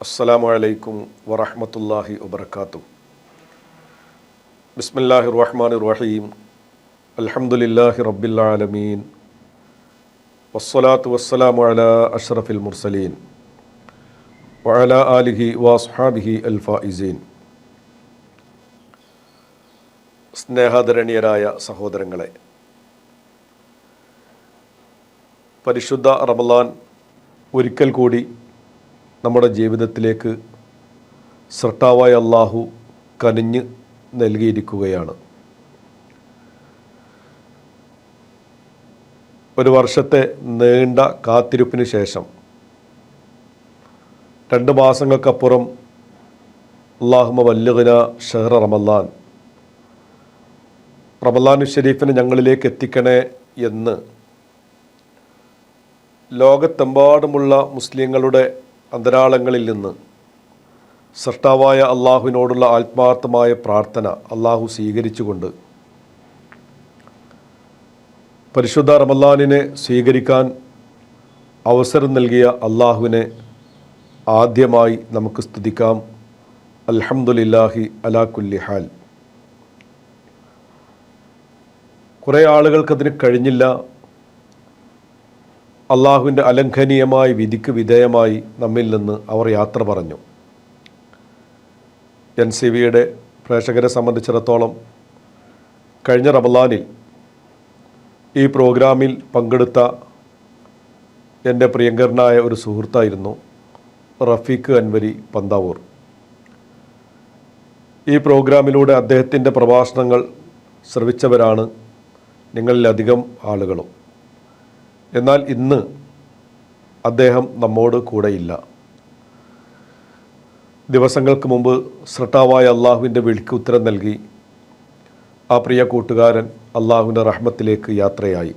അസ്സലാമു അലൈക്കും വറഹ്മത്തുള്ളാഹി വബറകാതുഹു. ബിസ്മില്ലാഹിർ റഹ്മാനിർ റഹീം. അൽഹംദുലില്ലാഹി റബ്ബിൽ ആലമീൻ. വസ്സലാത്തു വസ്സലാമു അലാ അഷ്റഫിൽ മുർസലീൻ വഅലാ ആലിഹി വഅസ്ഹാബിഹി അൽ ഫായിസീൻ. സ്നേഹാദരണീയരായ സഹോദരങ്ങളെ, പരിശുദ്ധ റമളാൻ ഒരിക്കൽ കൂടി നമ്മുടെ ജീവിതത്തിലേക്ക് സൃഷ്ടാവായ അല്ലാഹു കനിഞ്ഞ് നൽകിയിരിക്കുകയാണ്. ഒരു വർഷത്തെ നീണ്ട കാത്തിരിപ്പിന് ശേഷം 2 മാസങ്ങൾക്കപ്പുറം അല്ലാഹുമ്മ ബല്ലിഗ്നാ ഷഹ്റ റമളാൻ ഷരീഫിനെ ഞങ്ങളിലേക്ക് എത്തിക്കണേ എന്ന് ലോകത്തെമ്പാടുമുള്ള മുസ്ലിങ്ങളുടെ അന്തരാളങ്ങളിൽ നിന്ന് സൃഷ്ടാവായ അള്ളാഹുവിനോടുള്ള ആത്മാർത്ഥമായ പ്രാർത്ഥന അള്ളാഹു സ്വീകരിച്ചുകൊണ്ട് പരിശുദ്ധ റമളാനിനെ സ്വീകരിക്കാൻ അവസരം നൽകിയ അള്ളാഹുവിനെ ആദ്യമായി നമുക്ക് സ്തുതിക്കാം. അൽഹംദുലില്ലാഹി അലാ കുല്ലി ഹാൽ. കുറേ ആളുകൾക്കതിന് കഴിഞ്ഞില്ല. അള്ളാഹുവിൻ്റെ അലംഘനീയമായ വിധിക്ക് വിധേയമായി നമ്മിൽ നിന്ന് അവർ യാത്ര പറഞ്ഞു. NCVയുടെ പ്രേക്ഷകരെ സംബന്ധിച്ചിടത്തോളം കഴിഞ്ഞ റമളാനിൽ ഈ പ്രോഗ്രാമിൽ പങ്കെടുത്ത എൻ്റെ പ്രിയങ്കരനായ ഒരു സുഹൃത്തായിരുന്നു റഫീഖ് അൻവരി പന്താവൂർ. ഈ പ്രോഗ്രാമിലൂടെ അദ്ദേഹത്തിൻ്റെ പ്രഭാഷണങ്ങൾ ശ്രവിച്ചവരാണ് നിങ്ങളിലധികം ആളുകളും. എന്നാൽ ഇന്ന് അദ്ദേഹം നമ്മോട് കൂടെയില്ല. ദിവസങ്ങൾക്ക് മുമ്പ് സൃഷ്ടാവായ അള്ളാഹുവിൻ്റെ വിളിക്ക് ഉത്തരം നൽകി ആ പ്രിയ കൂട്ടുകാരൻ അള്ളാഹുവിൻ്റെ റഹ്മത്തിലേക്ക് യാത്രയായി.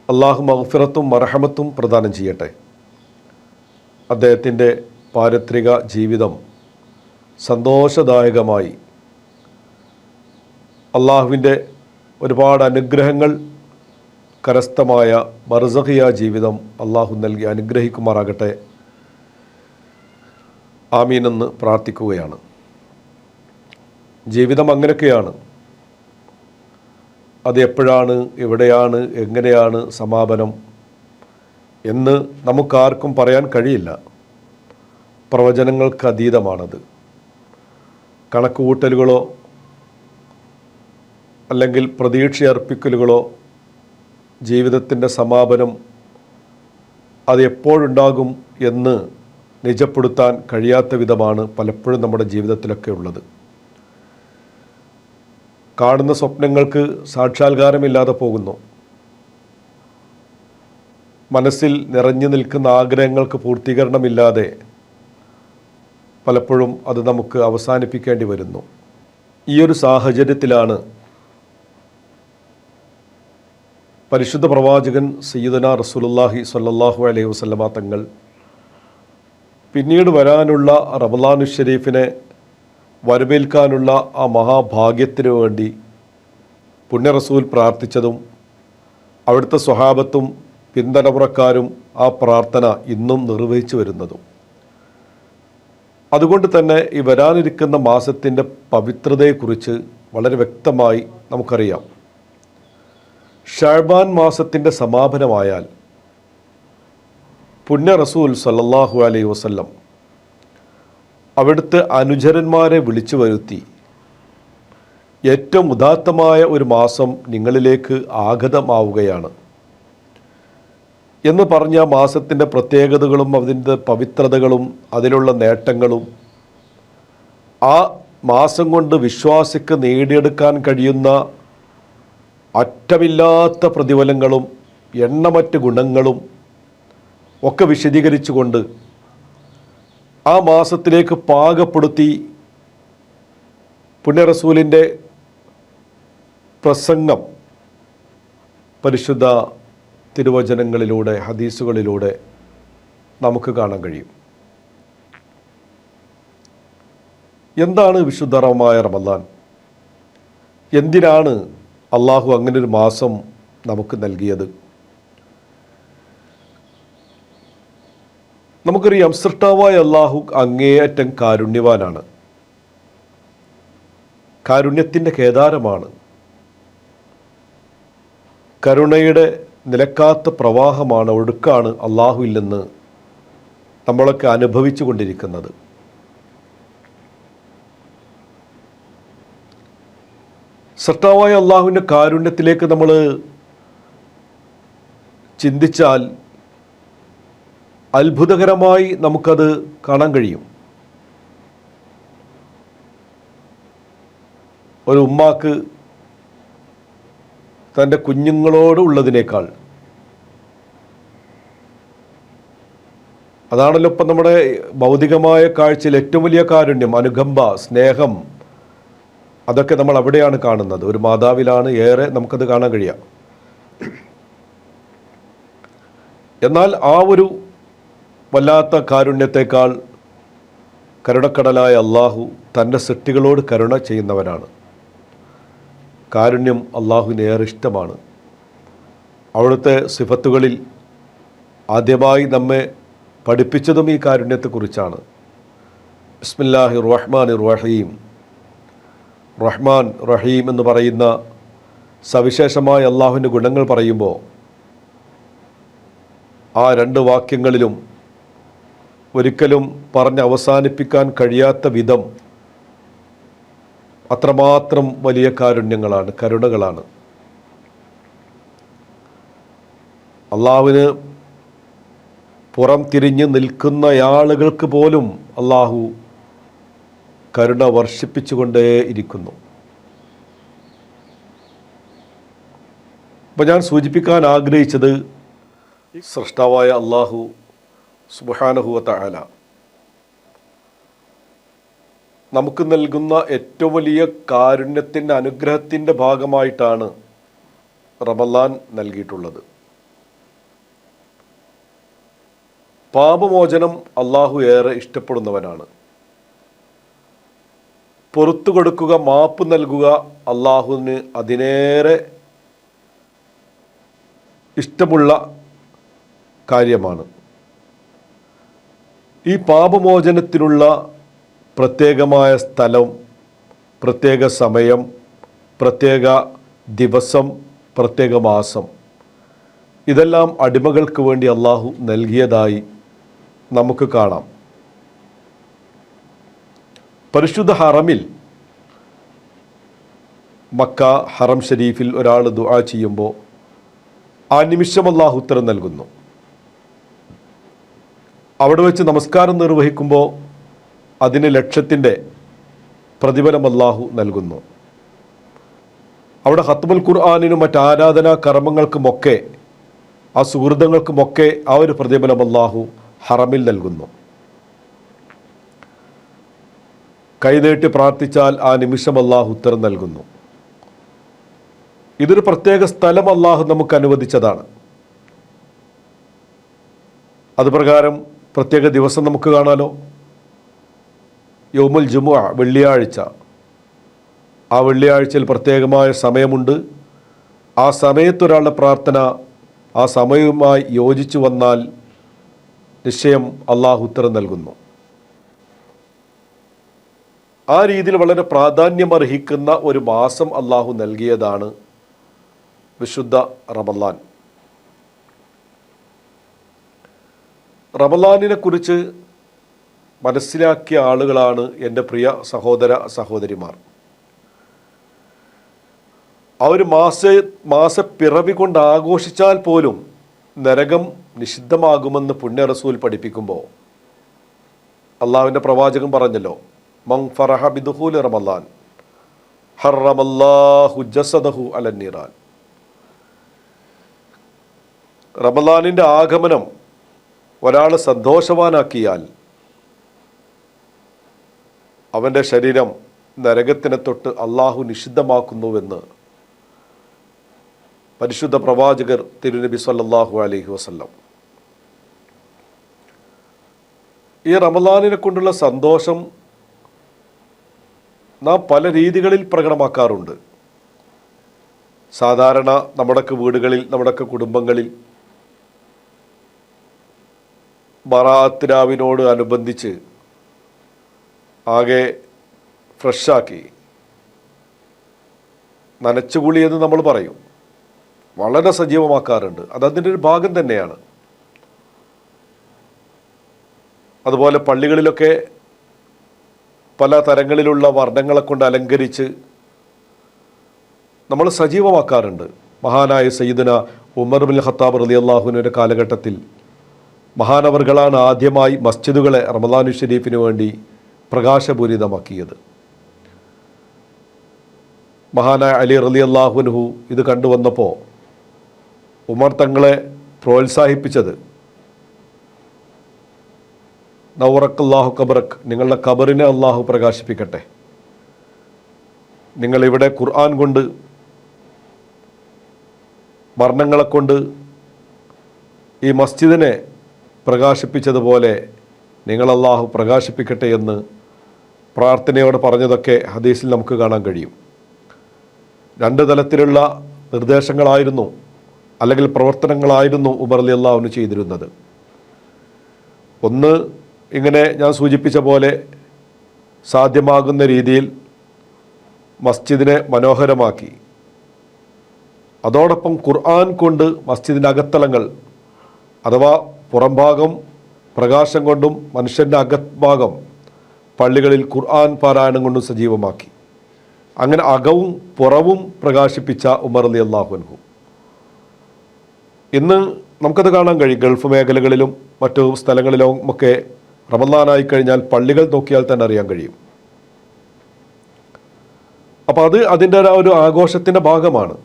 അള്ളാഹു മഗ്ഫിറത്തും മർഹമത്തും പ്രദാനം ചെയ്യട്ടെ. അദ്ദേഹത്തിൻ്റെ പാരത്രിക ജീവിതം സന്തോഷദായകമായി അള്ളാഹുവിൻ്റെ ഒരുപാട് അനുഗ്രഹങ്ങൾ കരസ്ഥമായ ബർസഖിയ ജീവിതം അള്ളാഹു നൽകി അനുഗ്രഹിക്കുമാറാകട്ടെ. ആമീൻ എന്ന് പ്രാർത്ഥിക്കുകയാണ്. ജീവിതം അങ്ങനെയൊക്കെയാണ്. അത് എപ്പോഴാണ്, എവിടെയാണ്, എങ്ങനെയാണ് സമാപനം എന്ന് നമുക്കാർക്കും പറയാൻ കഴിയില്ല. പ്രവചനങ്ങൾക്ക് അതീതമാണത്. കണക്കുകൂട്ടലുകളോ അല്ലെങ്കിൽ പ്രതീക്ഷയർപ്പിക്കലുകളോ ജീവിതത്തിൻ്റെ സമാപനം അത് എപ്പോഴുണ്ടാകും എന്ന് നിജപ്പെടുത്താൻ കഴിയാത്ത വിധമാണ് പലപ്പോഴും നമ്മുടെ ജീവിതത്തിലൊക്കെ ഉള്ളത്. കാണുന്ന സ്വപ്നങ്ങൾക്ക് സാക്ഷാത്കാരമില്ലാതെ പോകുന്നു. മനസ്സിൽ നിറഞ്ഞു നിൽക്കുന്ന ആഗ്രഹങ്ങൾക്ക് പൂർത്തീകരണമില്ലാതെ പലപ്പോഴും അത് നമുക്ക് അവസാനിപ്പിക്കേണ്ടി വരുന്നു. ഈ ഒരു സാഹചര്യത്തിലാണ് പരിശുദ്ധ പ്രവാചകൻ സയ്യിദുനാ റസൂലുള്ളാഹി സ്വല്ലല്ലാഹു അലൈഹി വസല്ലമ തങ്ങൾ പിന്നീട് വരാനുള്ള റമളാൻ ഷരീഫിനെ വരവേൽക്കാനുള്ള ആ മഹാഭാഗ്യത്തിനു വേണ്ടി പുണ്യ റസൂൽ പ്രാർത്ഥിച്ചതും അവിടുത്തെ സ്വഹാബത്തും പിന്തലമുറക്കാരും ആ പ്രാർത്ഥന ഇന്നും നിർവഹിച്ചു വരുന്നതും. അതുകൊണ്ട് തന്നെ ഈ വരാനിരിക്കുന്ന മാസത്തിൻ്റെ പവിത്രതയെക്കുറിച്ച് വളരെ വ്യക്തമായി നമുക്കറിയാം. ഷഅബാൻ മാസത്തിൻ്റെ സമാപനമായാൽ പുണ്യ റസൂൽ സല്ലല്ലാഹു അലൈഹി വസല്ലം അവിടുത്തെ അനുചരന്മാരെ വിളിച്ചു വരുത്തി ഏറ്റവും ഉദാത്തമായ ഒരു മാസം നിങ്ങളിലേക്ക് ആഗതമാവുകയാണ് എന്ന് പറഞ്ഞ മാസത്തിൻ്റെ പ്രത്യേകതകളും അതിൻ്റെ പവിത്രതകളും അതിലുള്ള നേട്ടങ്ങളും ആ മാസം കൊണ്ട് വിശ്വാസിക്ക് നേടിയെടുക്കാൻ കഴിയുന്ന അറ്റമില്ലാത്ത പ്രതിഫലങ്ങളും എണ്ണമറ്റ ഗുണങ്ങളും ഒക്കെ വിശദീകരിച്ചുകൊണ്ട് ആ മാസത്തിലേക്ക് പാകപ്പെടുത്തി പുണ്യ റസൂലിൻ്റെ പ്രസംഗം പരിശുദ്ധ തിരുവചനങ്ങളിലൂടെ ഹദീസുകളിലൂടെ നമുക്ക് കാണാൻ കഴിയും. എന്താണ് വിശുദ്ധമായ റമളാൻ? എന്തിനാണ് അള്ളാഹു അങ്ങനൊരു മാസം നമുക്ക് നൽകിയത്? നമുക്കറിയാം, സൃഷ്ടാവായ അള്ളാഹു അങ്ങേയറ്റം കാരുണ്യവാനാണ്, കാരുണ്യത്തിൻ്റെ കേദാരമാണ്, കരുണയുടെ നിലക്കാത്ത പ്രവാഹമാണ്, ഒഴുക്കാണ് അള്ളാഹുവിൽ നിന്ന് നമ്മളൊക്കെ അനുഭവിച്ചു കൊണ്ടിരിക്കുന്നത്. സൃഷ്ടാവായ അള്ളാഹുവിൻ്റെ കാരുണ്യത്തിലേക്ക് നമ്മൾ ചിന്തിച്ചാൽ അത്ഭുതകരമായി നമുക്കത് കാണാൻ കഴിയും. ഒരു ഉമ്മാക്ക് തൻ്റെ കുഞ്ഞുങ്ങളോട് ഉള്ളതിനേക്കാൾ, അതാണല്ലോ ഇപ്പം നമ്മുടെ ഭൗതികമായ കാഴ്ചയിൽ ഏറ്റവും വലിയ കാരുണ്യം, അനുകമ്പ, സ്നേഹം, അതൊക്കെ നമ്മൾ അവിടെയാണ് കാണുന്നത്. ഒരു മാതാവിലാണ് ഏറെ നമുക്കത് കാണാൻ കഴിയുക. എന്നാൽ ആ ഒരു വല്ലാത്ത കാരുണ്യത്തെക്കാൾ കരുണക്കടലായ അള്ളാഹു തൻ്റെ സൃഷ്ടികളോട് കരുണ ചെയ്യുന്നവനാണ്. കാരുണ്യം അള്ളാഹുവിന് ഏറെ ഇഷ്ടമാണ്. അവിടുത്തെ സിഫത്തുകളിൽ ആദ്യമായി നമ്മെ പഠിപ്പിച്ചതും ഈ കാരുണ്യത്തെക്കുറിച്ചാണ്. ബിസ്മില്ലാഹിർ റഹ്മാനിർ റഹീം. റഹ്മാൻ റഹീം എന്ന് പറയുന്ന സവിശേഷമായ അള്ളാഹുവിൻ്റെ ഗുണങ്ങൾ പറയുമ്പോൾ ആ രണ്ട് വാക്യങ്ങളിലും ഒരിക്കലും പറഞ്ഞ് അവസാനിപ്പിക്കാൻ കഴിയാത്ത വിധം അത്രമാത്രം വലിയ കാരുണ്യങ്ങളാണ്, കരുണകളാണ്. അള്ളാഹുവിന് പുറം തിരിഞ്ഞ് നിൽക്കുന്ന ആളുകൾക്ക് പോലും അള്ളാഹു കരുണ വർഷിപ്പിച്ചുകൊണ്ടേ ഇരിക്കുന്നു. അപ്പോൾ ഞാൻ സൂചിപ്പിക്കാൻ ആഗ്രഹിച്ചത്, സൃഷ്ടാവായ അള്ളാഹു സുബ്ഹാനഹു വ തആല നമുക്ക് നൽകുന്ന ഏറ്റവും വലിയ കാരുണ്യത്തിൻ്റെ അനുഗ്രഹത്തിൻ്റെ ഭാഗമായിട്ടാണ് റമളാൻ നൽകിയിട്ടുള്ളത്. പാപമോചനം അള്ളാഹു ഏറെ ഇഷ്ടപ്പെടുന്നവനാണ്. പുറത്തു കൊടുക്കുക, മാപ്പ് നൽകുക അള്ളാഹുവിന് അതിനേറെ ഇഷ്ടമുള്ള കാര്യമാണ്. ഈ പാപമോചനത്തിനുള്ള പ്രത്യേകമായ സ്ഥലം, പ്രത്യേക സമയം, പ്രത്യേക ദിവസം, പ്രത്യേക മാസം, ഇതെല്ലാം അടിമകൾക്ക് വേണ്ടി അള്ളാഹു നൽകിയതായി നമുക്ക് കാണാം. പരിശുദ്ധ ഹറമിൽ, മക്ക ഹറം ഷരീഫിൽ ഒരാൾ ദുആ ചെയ്യുമ്പോൾ ആ നിമിഷം അള്ളാഹു ഉത്തരം നൽകുന്നു. അവിടെ വെച്ച് നമസ്കാരം നിർവഹിക്കുമ്പോൾ അതിന് ലക്ഷത്തിൻ്റെ പ്രതിഫലം അള്ളാഹു നൽകുന്നു. അവിടെ ഖത്മുൽ ഖുർആനിനും മറ്റ് ആരാധനാ കർമ്മങ്ങൾക്കുമൊക്കെ, ആ സുഹൃതങ്ങൾക്കുമൊക്കെ ആ ഒരു പ്രതിഫലം അള്ളാഹു ഹറമിൽ നൽകുന്നു. കൈനീട്ടി പ്രാർത്ഥിച്ചാൽ ആ നിമിഷം അള്ളാഹു ഉത്തരം നൽകുന്നു. ഇതൊരു പ്രത്യേക സ്ഥലം അള്ളാഹു നമുക്ക് അനുവദിച്ചതാണ്. അതുപ്രകാരം പ്രത്യേക ദിവസം നമുക്ക് കാണാലോ. യൗമുൽ ജുമുഅ, വെള്ളിയാഴ്ച. ആ വെള്ളിയാഴ്ചയിൽ പ്രത്യേകമായ സമയമുണ്ട്. ആ സമയത്തൊരാളുടെ പ്രാർത്ഥന ആ സമയവുമായി യോജിച്ചു വന്നാൽ നിശ്ചയം അള്ളാഹു ഉത്തരം നൽകുന്നു. ആ രീതിയിൽ വളരെ പ്രാധാന്യമർഹിക്കുന്ന ഒരു മാസം അള്ളാഹു നൽകിയതാണ് വിശുദ്ധ റമളാൻ. റമളാനിനെ കുറിച്ച് മനസ്സിലാക്കിയ ആളുകളാണ് എൻ്റെ പ്രിയ സഹോദര സഹോദരിമാർ. ആ ഒരു മാസപ്പിറവി കൊണ്ട് ആഘോഷിച്ചാൽ പോലും നരകം നിഷിദ്ധമാകുമെന്ന് പുണ്യ റസൂൽ പഠിപ്പിക്കുമ്പോൾ അള്ളാഹുവിൻ്റെ പ്രവാചകൻ പറഞ്ഞല്ലോ, മൻ ഫറഹ ബിദുഖൂലി റമളാൻ ഹറമല്ലാഹു ജസദഹു അലന്നീറാൻ. റമളാനിൻ്റെ ആഗമനം ഒരാൾ സന്തോഷവാനാക്കിയാൽ അവൻ്റെ ശരീരം നരകത്തിനെ തൊട്ട് അള്ളാഹു നിഷിദ്ധമാക്കുന്നുവെന്ന് പരിശുദ്ധ പ്രവാചകർ തിരുനബി സല്ലല്ലാഹു അലൈഹി വസല്ലം. ഈ റമളാനിനെ കൊണ്ടുള്ള സന്തോഷം നാം പല രീതികളിൽ പ്രകടമാക്കാറുണ്ട്. സാധാരണ നമ്മുടെയൊക്കെ വീടുകളിൽ, നമ്മുടെയൊക്കെ കുടുംബങ്ങളിൽ ബറാഅത്ത് രാവിനോട് അനുബന്ധിച്ച് ആകെ ഫ്രഷാക്കി, നനച്ചുകുളി എന്ന് നമ്മൾ പറയും, വളരെ സജീവമാക്കാറുണ്ട്. അതതിൻ്റെ ഒരു ഭാഗം തന്നെയാണ്. അതുപോലെ പള്ളികളിലൊക്കെ പല തരങ്ങളിലുള്ള വർണ്ണങ്ങളെ കൊണ്ട് അലങ്കരിച്ച് നമ്മൾ സജീവമാക്കാറുണ്ട്. മഹാനായ സയ്യിദുന ഉമർ ബിൻ ഖത്താബ് റളിയല്ലാഹുവിൻ്റെ കാലഘട്ടത്തിൽ മഹാനവർകളാണ് ആദ്യമായി മസ്ജിദുകളെ റമദാനു ഷരീഫിന് വേണ്ടി പ്രകാശപൂരിതമാക്കിയത്. മഹാനായ അലി റളിയല്ലാഹു അൻഹു ഇത് കണ്ടുവന്നപ്പോൾ ഉമർ തങ്ങളെ പ്രോത്സാഹിപ്പിച്ചത്, നൗറക്കല്ലാഹു ഖബറക്, നിങ്ങളുടെ ഖബറിനെ അള്ളാഹു പ്രകാശിപ്പിക്കട്ടെ. നിങ്ങളിവിടെ ഖുർആൻ കൊണ്ട്, വർണ്ണങ്ങളെ കൊണ്ട് ഈ മസ്ജിദിനെ പ്രകാശിപ്പിച്ചതുപോലെ നിങ്ങൾ അള്ളാഹു പ്രകാശിപ്പിക്കട്ടെ എന്ന് പ്രാർത്ഥനയോടെ പറഞ്ഞതൊക്കെ ഹദീസിൽ നമുക്ക് കാണാൻ കഴിയും. രണ്ട് തലത്തിലുള്ള നിർദ്ദേശങ്ങളായിരുന്നു, അല്ലെങ്കിൽ പ്രവർത്തനങ്ങളായിരുന്നു ഉമർ റളിയല്ലാഹു ചെയ്തിരുന്നത്. ഒന്ന്, ഇങ്ങനെ ഞാൻ സൂചിപ്പിച്ച പോലെ സാധ്യമാകുന്ന രീതിയിൽ മസ്ജിദിനെ മനോഹരമാക്കി, അതോടൊപ്പം ഖുർആൻ കൊണ്ട് മസ്ജിദിൻ്റെ അകത്തളങ്ങൾ അഥവാ പുറംഭാഗം പ്രകാശം കൊണ്ടും മനുഷ്യൻ്റെ അകഭാഗം പള്ളികളിൽ ഖുർആൻ പാരായണം കൊണ്ടും സജീവമാക്കി. അങ്ങനെ അകവും പുറവും പ്രകാശിപ്പിച്ച ഉമർ റളിയല്ലാഹു അൻഹു. ഇന്ന് നമുക്കത് കാണാൻ കഴിയും. ഗൾഫ് മേഖലകളിലും മറ്റു സ്ഥലങ്ങളിലും ഒക്കെ റമദാനായി കഴിഞ്ഞാൽ പള്ളികൾ നോക്കിയാൽ തന്നെ അറിയാൻ കഴിയും. അപ്പോൾ അത് അതിൻ്റെ ഒരു ആഘോഷത്തിൻ്റെ ഭാഗമാണ്.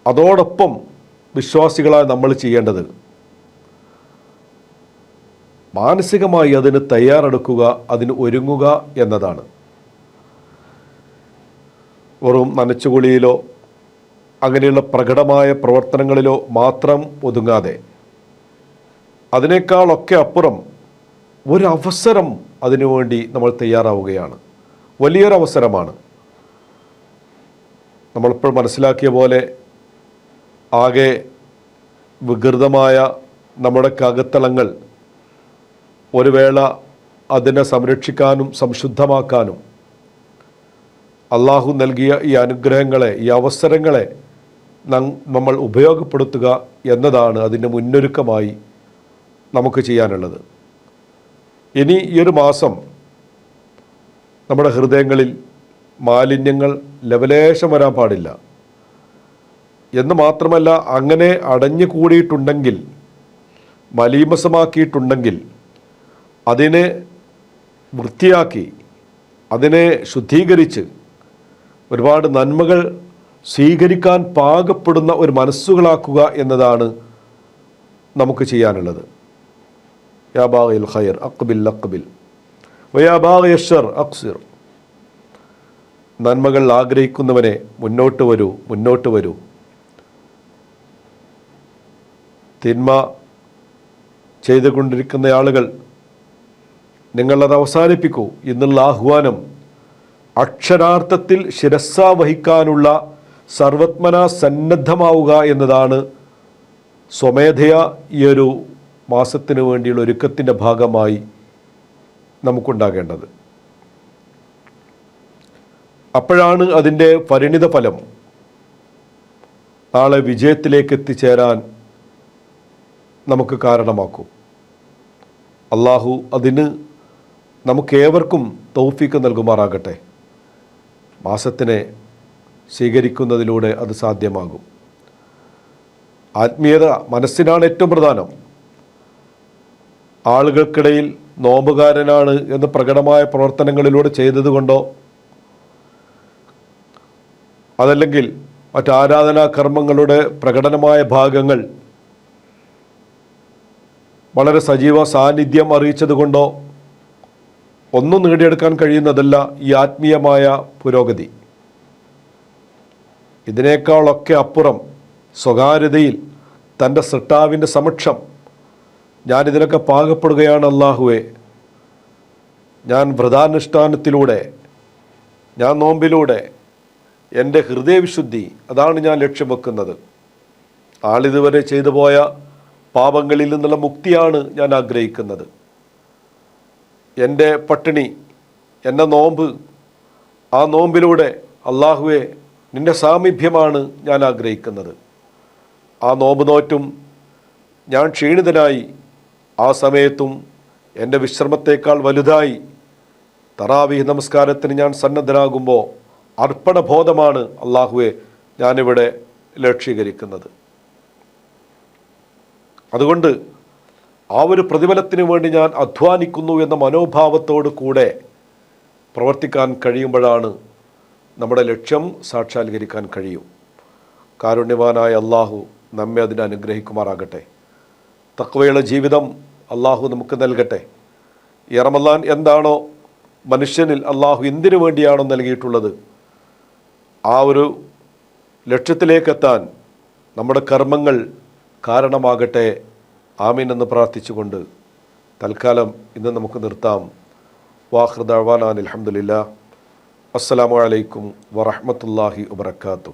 അതോടൊപ്പം വിശ്വാസികളായി നമ്മൾ ചെയ്യേണ്ടത് മാനസികമായി അതിന് തയ്യാറെടുക്കുക, അതിന് ഒരുങ്ങുക എന്നതാണ്. വെറും നനച്ചുകുളിയിലോ അങ്ങനെയുള്ള പ്രകടമായ പ്രവർത്തനങ്ങളിലോ മാത്രം ഒതുങ്ങാതെ അതിനേക്കാളൊക്കെ അപ്പുറം ഒരവസരം അതിനുവേണ്ടി നമ്മൾ തയ്യാറാവുകയാണ്. വലിയൊരവസരമാണ്. നമ്മളിപ്പോൾ മനസ്സിലാക്കിയ പോലെ ആകെ വികൃതമായ നമ്മുടെ അകത്തളങ്ങൾ ഒരു വേള അതിനെ സംരക്ഷിക്കാനും സംശുദ്ധമാക്കാനും അള്ളാഹു നൽകിയ ഈ അനുഗ്രഹങ്ങളെ, ഈ അവസരങ്ങളെ നമ്മൾ ഉപയോഗപ്പെടുത്തുക എന്നതാണ് അതിൻ്റെ മുന്നൊരുക്കമായി നമുക്ക് ചെയ്യാനുള്ളത്. ഇനി ഈ ഒരു മാസം നമ്മുടെ ഹൃദയങ്ങളിൽ മാലിന്യങ്ങൾ ലവലേശം വരാൻ പാടില്ല എന്ന് മാത്രമല്ല, അങ്ങനെ അടഞ്ഞു കൂടിയിട്ടുണ്ടെങ്കിൽ, മലീമസമാക്കിയിട്ടുണ്ടെങ്കിൽ അതിനെ വൃത്തിയാക്കി, അതിനെ ശുദ്ധീകരിച്ച് ഒരുപാട് നന്മകൾ സ്വീകരിക്കാൻ പാകപ്പെടുന്ന ഒരു മനസ്സുകളാക്കുക എന്നതാണ് നമുക്ക് ചെയ്യാനുള്ളത്. യാ ബാഗിൽ ഖൈർ അഖ്ബിൽ അഖ്ബിൽ വയാ ബാഗിൽ ശർ അഖ്സിർ. നന്മകൾ ആഗ്രഹിക്കുന്നവനെ മുന്നോട്ട് വരൂ, മുന്നോട്ട് വരൂ. തിന്മ ചെയ്തുകൊണ്ടിരിക്കുന്ന ആളുകൾ, നിങ്ങളത് അവസാനിപ്പിക്കൂ എന്നുള്ള ആഹ്വാനം അക്ഷരാർത്ഥത്തിൽ ശിരസ്സാ വഹിക്കാനുള്ള സർവത്മന സന്നദ്ധമാവുക എന്നതാണ് സ്വമേധയാ ഈ ഒരു മാസത്തിന് വേണ്ടിയുള്ള ഒരുക്കത്തിൻ്റെ ഭാഗമായി നമുക്കുണ്ടാകേണ്ടത്. അപ്പോഴാണ് അതിൻ്റെ പരിണിത ഫലം നാളെ വിജയത്തിലേക്ക് എത്തിച്ചേരാൻ നമുക്ക് കാരണമാക്കും. അള്ളാഹു അതിന് നമുക്കേവർക്കും തൗഫീക്ക് നൽകുമാറാകട്ടെ. മാസത്തിനെ സ്വീകരിക്കുന്നതിലൂടെ അത് സാധ്യമാകും. ആത്മീയത മനസ്സിനാണ് ഏറ്റവും പ്രധാനം. ആളുകൾക്കിടയിൽ നോമ്പുകാരനാണ് എന്ന് പ്രകടമായ പ്രവർത്തനങ്ങളിലൂടെ ചെയ്തതുകൊണ്ടോ അതല്ലെങ്കിൽ മറ്റാരാധനാ കർമ്മങ്ങളുടെ പ്രകടനമായ ഭാഗങ്ങൾ വളരെ സജീവ സാന്നിധ്യം അറിയിച്ചതുകൊണ്ടോ ഒന്നും നേടിയെടുക്കാൻ കഴിയുന്നതല്ല ഈ ആത്മീയമായ പുരോഗതി. ഇതിനേക്കാളൊക്കെ അപ്പുറം സ്വകാര്യതയിൽ തൻ്റെ സൃഷ്ടാവിൻ്റെ സമക്ഷം ഞാനിതിനൊക്കെ പാകപ്പെടുകയാണ് അല്ലാഹുവേ, ഞാൻ വ്രതാനുഷ്ഠാനത്തിലൂടെ, ഞാൻ നോമ്പിലൂടെ എൻ്റെ ഹൃദയവിശുദ്ധി, അതാണ് ഞാൻ ലക്ഷ്യം വെക്കുന്നത്. ആളിതുവരെ ചെയ്തു പോയ പാപങ്ങളിൽ നിന്നുള്ള മുക്തിയാണ് ഞാൻ ആഗ്രഹിക്കുന്നത്. എൻ്റെ പട്ടിണി, എൻ്റെ നോമ്പ്, ആ നോമ്പിലൂടെ അള്ളാഹുവെ നിൻ്റെ സാമീപ്യമാണ് ഞാൻ ആഗ്രഹിക്കുന്നത്. ആ നോമ്പ് നോറ്റും ഞാൻ ക്ഷീണിതനായി, ആ സമയത്തും എൻ്റെ വിശ്രമത്തേക്കാൾ വലുതായി തറാവീഹ് നമസ്കാരത്തിന് ഞാൻ സന്നദ്ധനാകുമ്പോൾ അർപ്പണബോധമാണ് അള്ളാഹുവെ ഞാനിവിടെ ലക്ഷ്യീകരിക്കുന്നത്. അതുകൊണ്ട് ആ ഒരു പ്രതിഫലത്തിന് വേണ്ടി ഞാൻ അധ്വാനിക്കുന്നു എന്ന മനോഭാവത്തോടു കൂടെ പ്രവർത്തിക്കാൻ കഴിയുമ്പോഴാണ് നമ്മുടെ ലക്ഷ്യം സാക്ഷാത്കരിക്കാൻ കഴിയും. കാരുണ്യവാനായ അള്ളാഹു നമ്മെ അതിനെ അനുഗ്രഹിക്കുമാറാകട്ടെ. തഖ്വയുള്ള ജീവിതം അള്ളാഹു നമുക്ക് നൽകട്ടെ. ഈ റമളാൻ എന്താണോ മനുഷ്യനിൽ അള്ളാഹു എന്തിനു വേണ്ടിയാണോ നൽകിയിട്ടുള്ളത്, ആ ഒരു ലക്ഷ്യത്തിലേക്കെത്താൻ നമ്മുടെ കർമ്മങ്ങൾ കാരണമാകട്ടെ. ആമീൻ എന്ന് പ്രാർത്ഥിച്ചുകൊണ്ട് തൽക്കാലം ഇന്ന് നമുക്ക് നിർത്താം. വാഖിർ ദഅ്വാനാ അൽഹംദുലില്ലാഹ്. അസ്സലാമു അലൈക്കും വറഹ്മത്തുള്ളാഹി വബറകാതുഹു.